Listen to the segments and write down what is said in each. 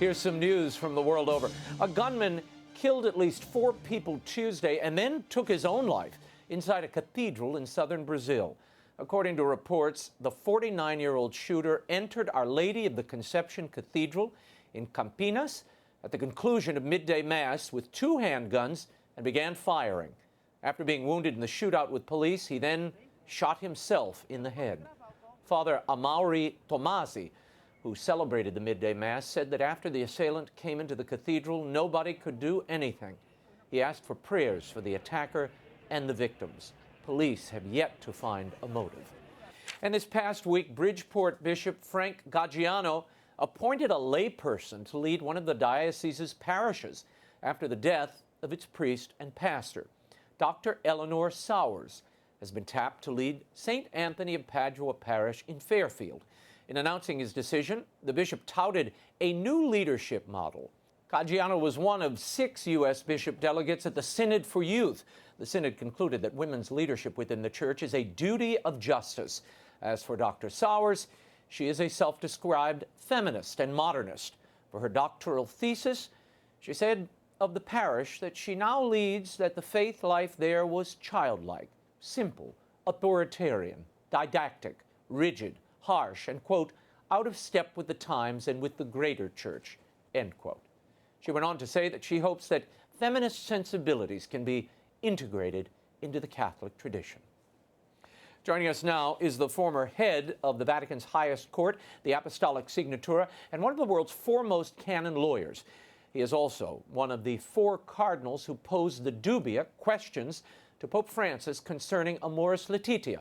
Here's some news from the world over. A gunman killed at least 4 people Tuesday and then took his own life inside a cathedral in southern Brazil. According to reports, the 49-year-old shooter entered Our Lady of the Conception Cathedral in Campinas at the conclusion of midday mass with 2 handguns and began firing. After being wounded in the shootout with police, he then shot himself in the head. Father Amaury Tomasi, who celebrated the midday mass, said that after the assailant came into the cathedral, nobody could do anything. He asked for prayers for the attacker and the victims. Police have yet to find a motive. And this past week, Bridgeport Bishop Frank Gaggiano appointed a layperson to lead one of the diocese's parishes after the death of its priest and pastor. Dr. Eleanor Sowers has been tapped to lead St. Anthony of Padua Parish in Fairfield. In announcing his decision, the bishop touted a new leadership model. Gaggiano was one of 6 U.S. bishop delegates at the Synod for Youth. The Synod concluded that women's leadership within the church is a duty of justice. As for Dr. Sowers, she is a self-described feminist and modernist. For her doctoral thesis, she said of the parish that she now leads that the faith life there was childlike, simple, authoritarian, didactic, rigid, harsh, and, quote, out of step with the times and with the greater church, end quote. She went on to say that she hopes that feminist sensibilities can be integrated into the Catholic tradition. Joining us now is the former head of the Vatican's highest court, the Apostolic Signatura, and one of the world's foremost canon lawyers. He is also one of the 4 cardinals who posed the Dubia questions to Pope Francis concerning Amoris Laetitia.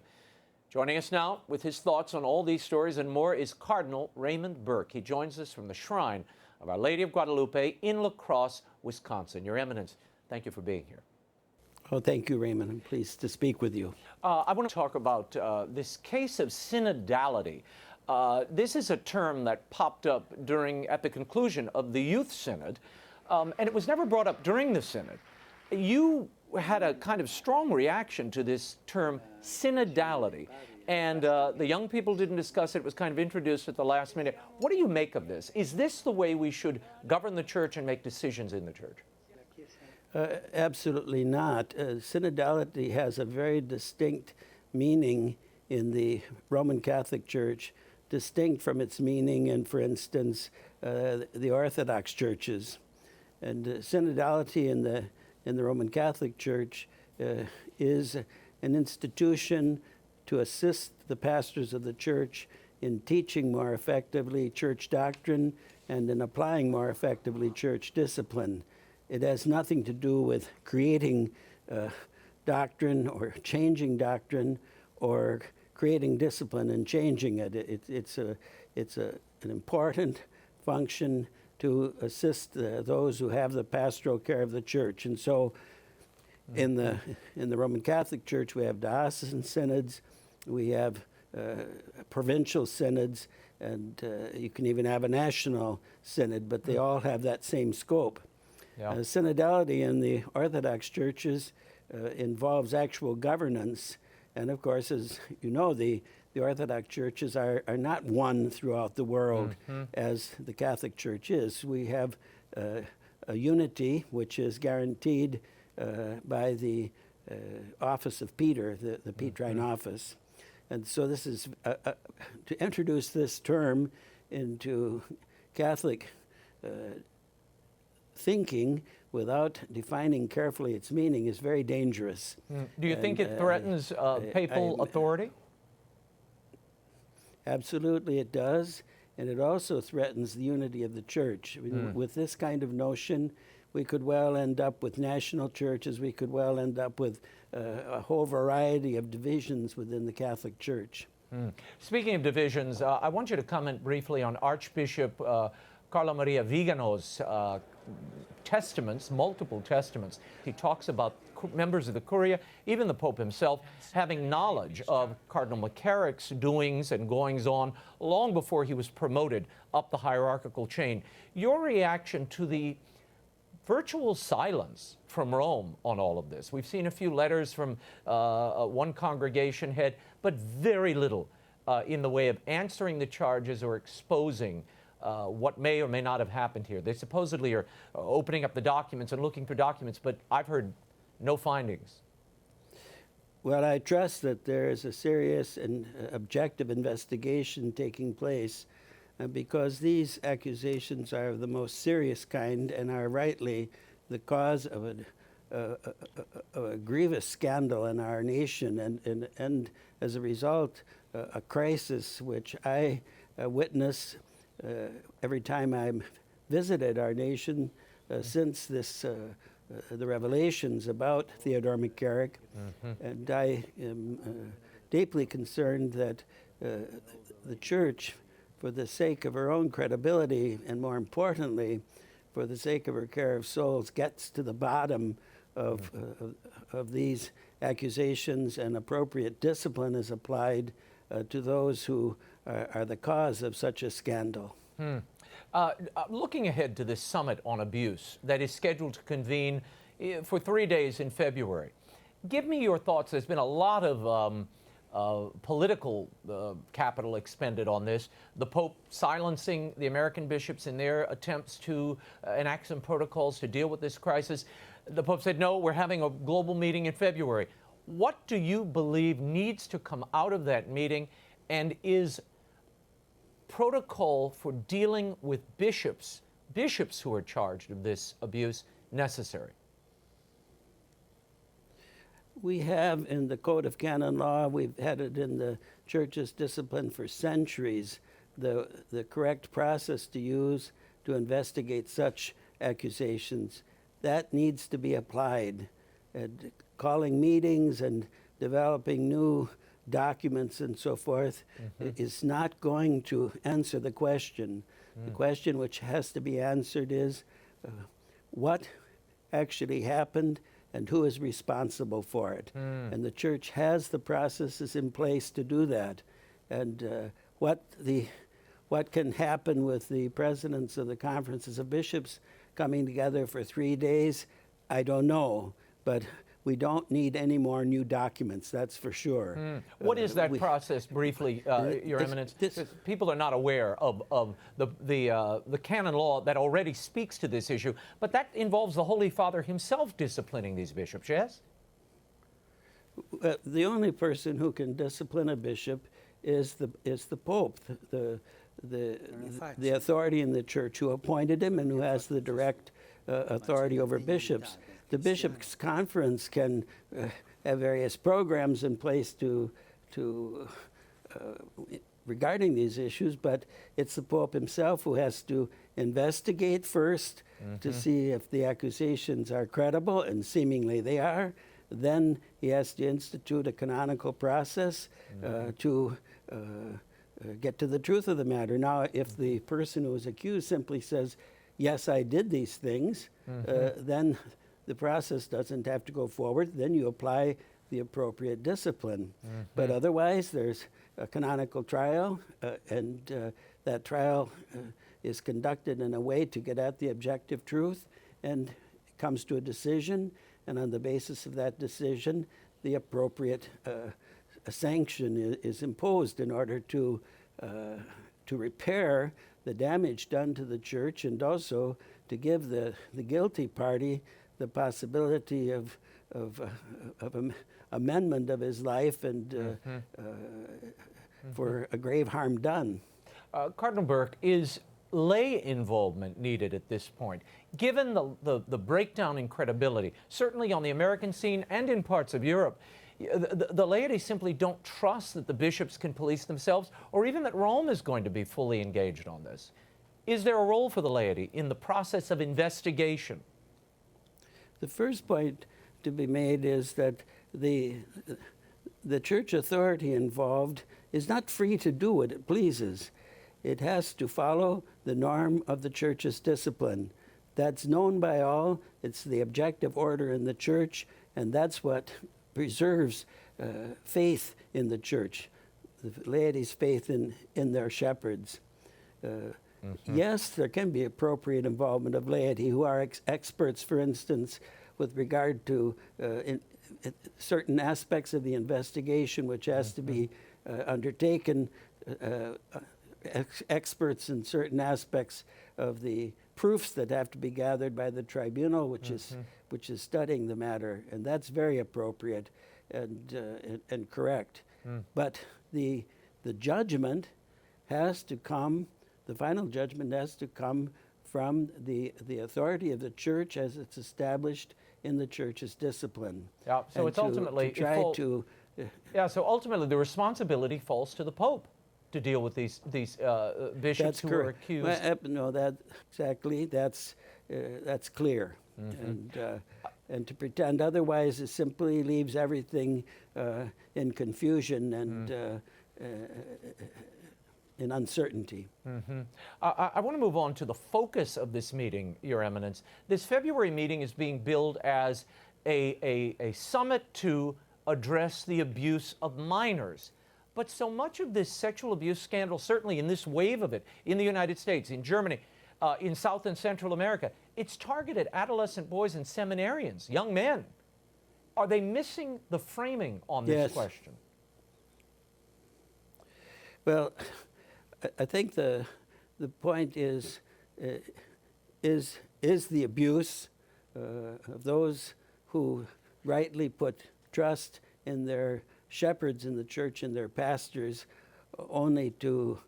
Joining us now with his thoughts on all these stories and more is Cardinal Raymond Burke. He joins us from the shrine of Our Lady of Guadalupe in La Crosse, Wisconsin. Your Eminence, thank you for being here. Oh, thank you, Raymond. I'm pleased to speak with you. I want to talk about this case of synodality. This is a term that popped up at the conclusion of the Youth Synod, and it was never brought up during the Synod. You had a kind of strong reaction to this term, synodality, and the young people didn't discuss it. It was kind of introduced at the last minute. What do you make of this? Is this the way we should govern the church and make decisions in the church? Absolutely not. Synodality has a very distinct meaning in the Roman Catholic Church, distinct from its meaning in, for instance, the Orthodox churches. And synodality in the Roman Catholic Church is an institution to assist the pastors of the church in teaching more effectively church doctrine and in applying more effectively church discipline. It has nothing to do with creating doctrine or changing doctrine or creating discipline and changing it. It's an important function to assist those who have the pastoral care of the church. And so in the Roman Catholic Church, we have diocesan synods, we have provincial synods, and you can even have a national synod, but they all have that same scope. Yeah. Synodality in the Orthodox churches involves actual governance, and of course, as you know, the Orthodox churches are not one throughout the world as the Catholic Church is. We have a unity which is guaranteed by the office of Peter, the Petrine office. And so this is, to introduce this term into Catholic thinking without defining carefully its meaning is very dangerous. Do you think it threatens papal authority? Absolutely it does, and it also threatens the unity of the church. With this kind of notion, we could well end up with national churches, we could well end up with a whole variety of divisions within the Catholic Church. Speaking of divisions, I want you to comment briefly on Archbishop Carlo Maria Vigano's testaments, multiple testaments. He talks about members of the Curia, even the Pope himself, having knowledge of Cardinal McCarrick's doings and goings-on long before he was promoted up the hierarchical chain. Your reaction to the virtual silence from Rome on all of this? We've seen a few letters from one congregation head, but very little in the way of answering the charges or exposing what may or may not have happened here. They supposedly are opening up the documents and looking through documents, but I've heard no findings. Well, I trust that there is a serious and objective investigation taking place because these accusations are of the most serious kind and are rightly the cause of a grievous scandal in our nation and as a result, a crisis which I witness every time I'm visited our nation since the revelations about Theodore McCarrick. And I am deeply concerned that the Church, for the sake of her own credibility and more importantly, for the sake of her care of souls, gets to the bottom of these accusations and appropriate discipline is applied to those who are the cause of such a scandal. Looking ahead to this summit on abuse that is scheduled to convene for 3 days in February, give me your thoughts. There's been a lot of political capital expended on this. The Pope silencing the American bishops in their attempts to enact some protocols to deal with this crisis. The Pope said, no, we're having a global meeting in February. What do you believe needs to come out of that meeting, and is protocol for dealing with bishops who are charged of this abuse necessary? We have in the Code of Canon Law, we've had it in the Church's discipline for centuries, the correct process to use to investigate such accusations. That needs to be applied. And calling meetings and developing new documents and so forth is not going to answer the question. The question which has to be answered is what actually happened and who is responsible for it. And the Church has the processes in place to do that. And what can happen with the presidents of the conferences of bishops coming together for 3 days, I don't know. But we don't need any more new documents, that's for sure. What is that process, briefly, Your Eminence? People are not aware of the canon law that already speaks to this issue, but that involves the Holy Father himself disciplining these bishops, yes? The only person who can discipline a bishop is the Pope, the authority in the Church who appointed him and who has the direct authority over bishops. The Bishops' Conference can have various programs in place regarding these issues, but it's the Pope himself who has to investigate first to see if the accusations are credible, and seemingly they are. Then he has to institute a canonical process to get to the truth of the matter. Now, if the person who is accused simply says, yes, I did these things, then the process doesn't have to go forward. Then you apply the appropriate discipline. But otherwise, there's a canonical trial, and that trial is conducted in a way to get at the objective truth, and it comes to a decision, and on the basis of that decision, the appropriate sanction is imposed in order to repair the damage done to the Church, and also to give the guilty party the possibility of amendment of his life and for a grave harm done. Cardinal Burke, is lay involvement needed at this point? Given the breakdown in credibility, certainly on the American scene and in parts of Europe, the laity simply don't trust that the bishops can police themselves, or even that Rome is going to be fully engaged on this. Is there a role for the laity in the process of investigation? The first point to be made is that the church authority involved is not free to do what it pleases. It has to follow the norm of the Church's discipline. That's known by all. It's the objective order in the Church, and that's what preserves faith in the Church, the laity's faith in their shepherds. Yes, there can be appropriate involvement of laity who are experts, for instance, with regard to certain aspects of the investigation which has to be undertaken experts in certain aspects of the proofs that have to be gathered by the tribunal, which is studying the matter, and that's very appropriate and correct. But the judgment has to come. The final judgment has to come from the authority of the church as it's established in the church's discipline. Yeah, so and it's ultimately so ultimately the responsibility falls to the Pope to deal with these bishops who are accused. Well, no, exactly. That's clear, and to pretend otherwise is simply leaves everything in confusion and in uncertainty. I want to move on to the focus of this meeting, Your Eminence. This February meeting is being billed as a summit to address the abuse of minors. But so much of this sexual abuse scandal, certainly in this wave of it, in the United States, in Germany, in South and Central America, it's targeted adolescent boys and seminarians, young men. Are they missing the framing on this question? Well, I think the point is the abuse of those who rightly put trust in their shepherds in the church and their pastors only to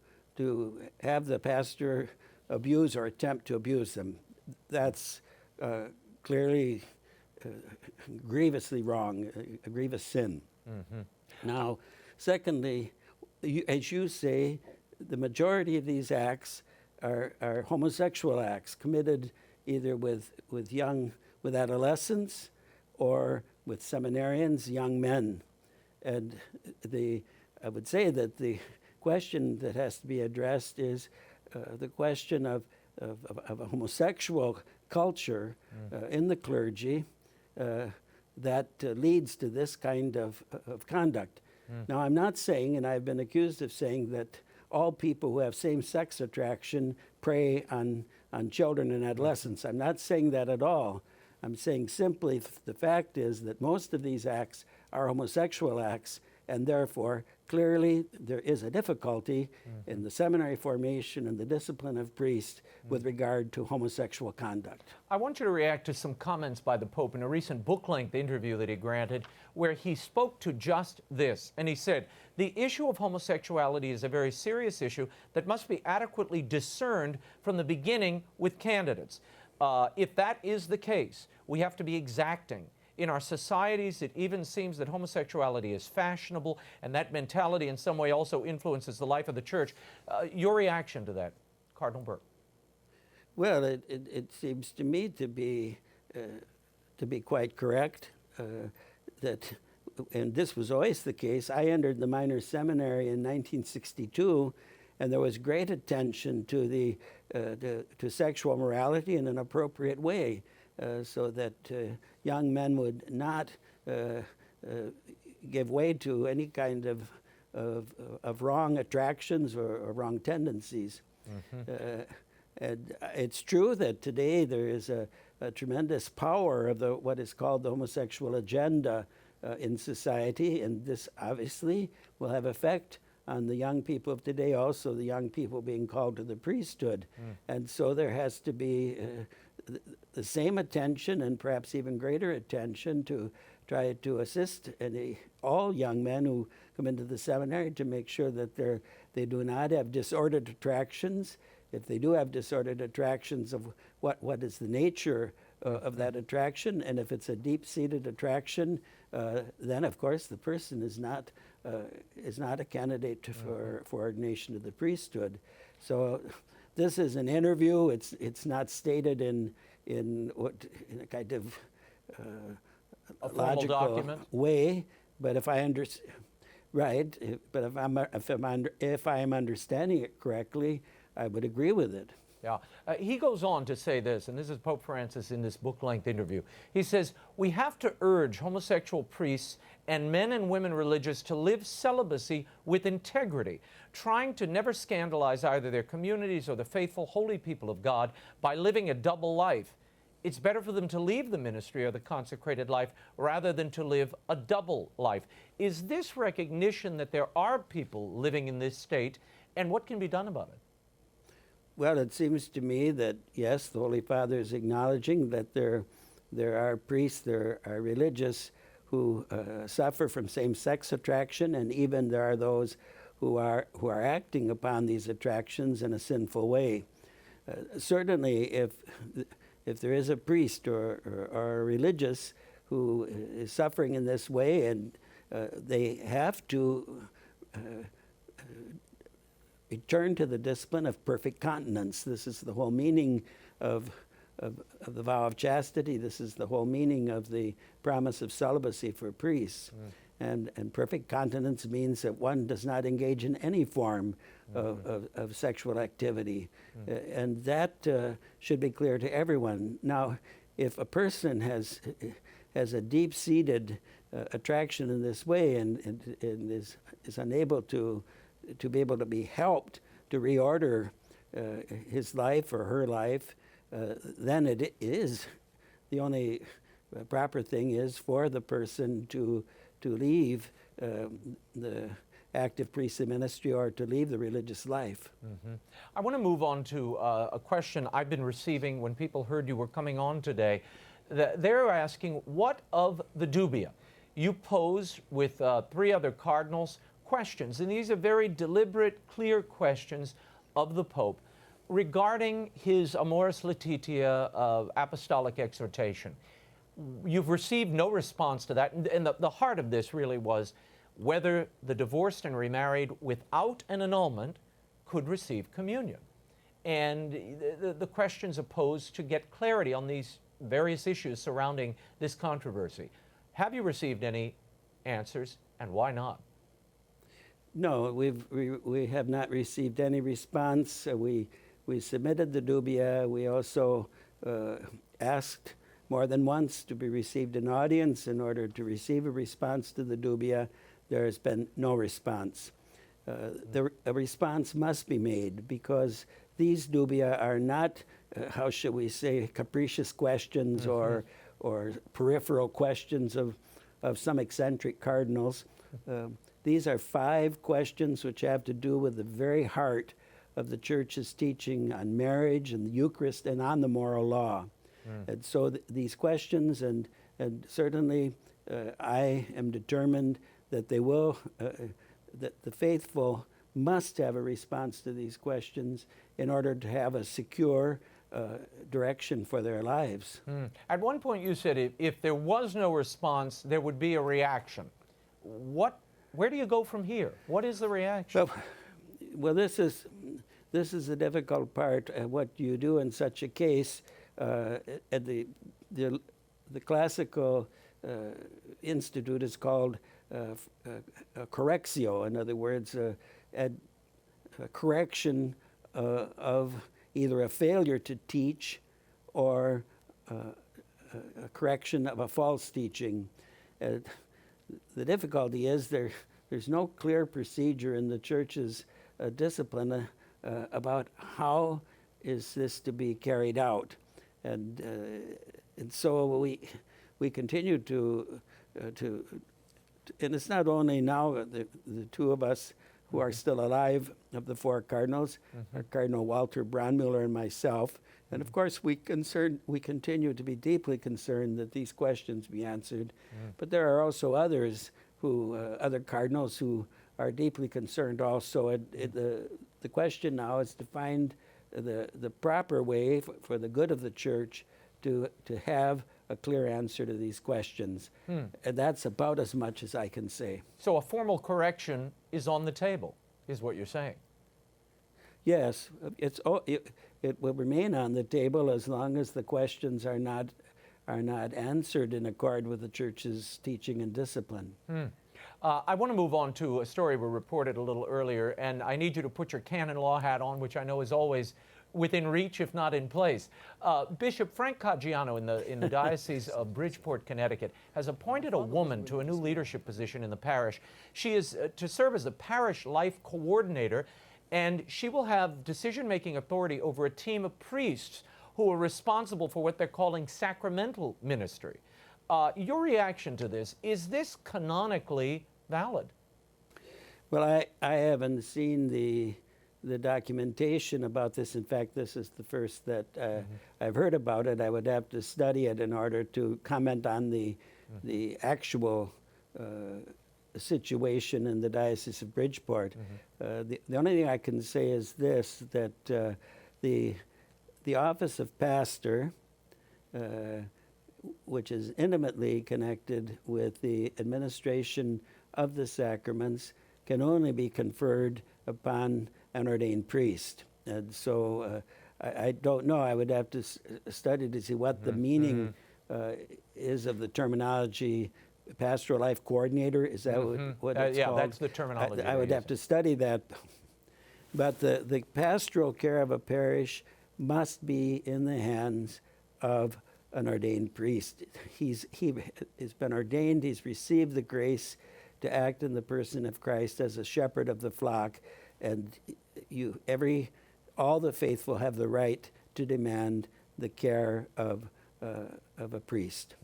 have the pastor abuse or attempt to abuse them. That's clearly grievously wrong, a grievous sin. Now, secondly, as you say, the majority of these acts are homosexual acts committed either with adolescents or with seminarians, young men. And I would say that the question that has to be addressed is the question of a homosexual culture in the clergy that leads to this kind of conduct. Now, I'm not saying, and I've been accused of saying, that all people who have same-sex attraction prey on children and adolescents. I'm not saying that at all. I'm saying simply the fact is that most of these acts are homosexual acts, and therefore, clearly, there is a difficulty in the seminary formation and the discipline of priests with regard to homosexual conduct. I want you to react to some comments by the Pope in a recent book-length interview that he granted, where he spoke to just this, and he said, "The issue of homosexuality is a very serious issue that must be adequately discerned from the beginning with candidates. If that is the case, we have to be exacting. In our societies, it even seems that homosexuality is fashionable, and that mentality in some way also influences the life of the church." Your reaction to that, Cardinal Burke? Well, it seems to me to be quite correct. That, and this was always the case. I entered the minor seminary in 1962, and there was great attention to to sexual morality in an appropriate way, so that young men would not give way to any kind of wrong attractions or wrong tendencies. And it's true that today there is a tremendous power of what is called the homosexual agenda in society, and this obviously will have effect on the young people of today, also the young people being called to the priesthood. And so there has to be the same attention and perhaps even greater attention to try to assist all young men who come into the seminary to make sure that they do not have disordered attractions. If they do have disordered attractions, of what is the nature of that attraction, and if it's a deep-seated attraction, then of course the person is not a candidate for ordination to the priesthood. So this is an interview. It's not stated in a kind of a logical document way. But if I understand, right? But if I am understanding it correctly, I would agree with it. Yeah. He goes on to say this, and this is Pope Francis in this book-length interview. He says, "We have to urge homosexual priests and men and women religious to live celibacy with integrity, trying to never scandalize either their communities or the faithful, holy people of God by living a double life. It's better for them to leave the ministry or the consecrated life rather than to live a double life." Is this recognition that there are people living in this state And what can be done about it? Well, it seems to me that, yes, the Holy Father is acknowledging that there are priests, there are religious who suffer from same-sex attraction, and even there are those who are acting upon these attractions in a sinful way. Certainly, if there is a priest or a religious who is suffering in this way, and they have to return to the discipline of perfect continence. This is the whole meaning of the vow of chastity. This is the whole meaning of the promise of celibacy for priests. And perfect continence means that one does not engage in any form of sexual activity. And that should be clear to everyone. Now, if a person has a deep-seated attraction in this way and is unable to be able to be helped to reorder his life or her life, then it is the only proper thing is for the person to leave the active priestly ministry or to leave the religious life. I want to move on to a question I've been receiving when people heard you were coming on today. They're asking, what of the Dubia? You pose with 3 other cardinals questions, and these are very deliberate, clear questions of the Pope regarding his Amoris Laetitia apostolic exhortation. You've received no response to that, and the heart of this really was whether the divorced and remarried without an annulment could receive communion. And the questions are posed to get clarity on these various issues surrounding this controversy. Have you received any answers, and why not? No, we have not received any response. We submitted the Dubia. We also asked more than once to be received in audience in order to receive a response to the Dubia. There has been no response. A response must be made because these Dubia are not, how should we say, capricious questions or peripheral questions of some eccentric cardinals. These are 5 questions which have to do with the very heart of the Church's teaching on marriage and the Eucharist and on the moral law. And so these questions, and certainly I am determined that they will, that the faithful must have a response to these questions in order to have a secure direction for their lives. At one point you said if there was no response, there would be a reaction. Where do you go from here? What is the reaction? Well, this is the difficult part. What you do in such a case, at the classical institute is called a correctio. In other words, a correction of either a failure to teach or a correction of a false teaching. The difficulty is there's no clear procedure in the Church's discipline about how is this to be carried out, and so we continue to and it's not only now the 2 of us who are still alive of the 4 cardinals, Cardinal Walter Brandmüller and myself. And of course, we continue to be deeply concerned that these questions be answered. But there are also others other cardinals who are deeply concerned also. The question now is to find the proper way for the good of the Church to have a clear answer to these questions. And that's about as much as I can say. So a formal correction is on the table, is what you're saying? Yes, it will remain on the table as long as the questions are not answered in accord with the Church's teaching and discipline. I want to move on to a story we reported a little earlier, and I need you to put your canon law hat on, which I know is always within reach, if not in place. Bishop Frank Caggiano in the Diocese of Bridgeport, Connecticut, has appointed a woman to a new leadership position in the parish. She is to serve as the parish life coordinator, and she will have decision-making authority over a team of priests who are responsible for what they're calling sacramental ministry. Your reaction to this, is this canonically valid? Well, I haven't seen the the documentation about this. In fact, this is the first that I've heard about it. I would have to study it in order to comment on the actual situation in the Diocese of Bridgeport. The only thing I can say is this, that the office of pastor, which is intimately connected with the administration of the sacraments, can only be conferred upon an ordained priest. And so I don't know. I would have to study to see what the meaning is of the terminology. Pastoral life coordinator, is that what it's called? Yeah, that's the terminology. I would have to study that. But the pastoral care of a parish must be in the hands of an ordained priest. He has been ordained, he's received the grace to act in the person of Christ as a shepherd of the flock, and all the faithful have the right to demand the care of a priest.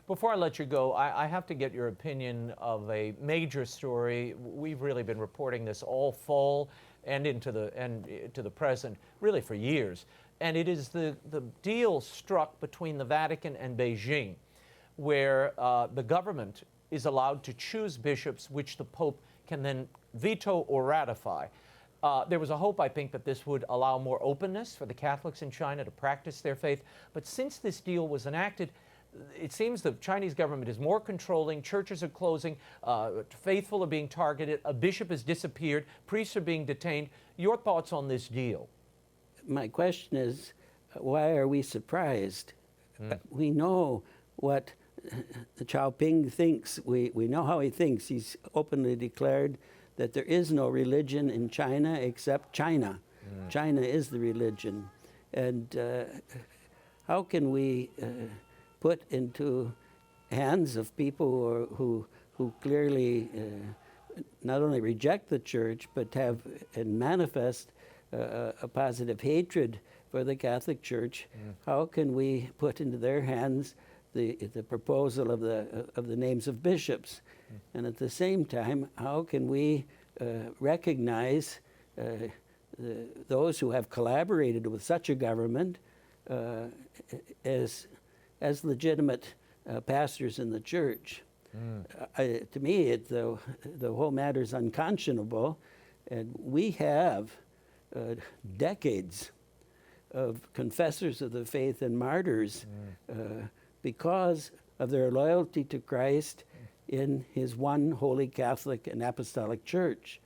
Before I let you go, I have to get your opinion of a major story. We've really been reporting this all fall and into the present, really for years. And it is the deal struck between the Vatican and Beijing, where the government is allowed to choose bishops which the Pope can then veto or ratify. There was a hope, I think, that this would allow more openness for the Catholics in China to practice their faith. But since this deal was enacted, it seems the Chinese government is more controlling, churches are closing, faithful are being targeted, a bishop has disappeared, priests are being detained. Your thoughts on this deal? My question is, why are we surprised? We know what Xiaoping thinks. We know how he thinks. He's openly declared that there is no religion in China except China. China is the religion. And how can we put into hands of people who clearly not only reject the church, but have and manifest a positive hatred for the Catholic Church, how can we put into their hands the proposal of the names of bishops? And at the same time, how can we recognize those who have collaborated with such a government as legitimate pastors in the church? To me, the whole matter is unconscionable, and we have decades of confessors of the faith and martyrs because of their loyalty to Christ in his one holy Catholic and Apostolic Church.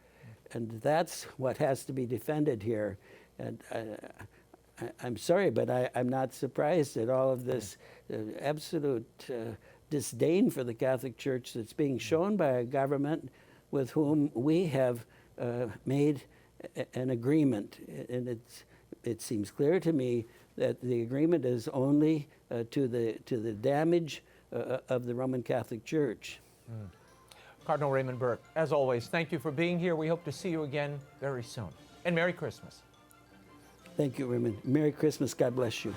And that's what has to be defended here. And I'm sorry, but I'm not surprised at all of this absolute disdain for the Catholic Church that's being shown by a government with whom we have made an agreement. And it seems clear to me that the agreement is only to the damage of the Roman Catholic Church. Cardinal Raymond Burke, as always, thank you for being here. We hope to see you again very soon. And Merry Christmas. Thank you, Raymond. Merry Christmas. God bless you.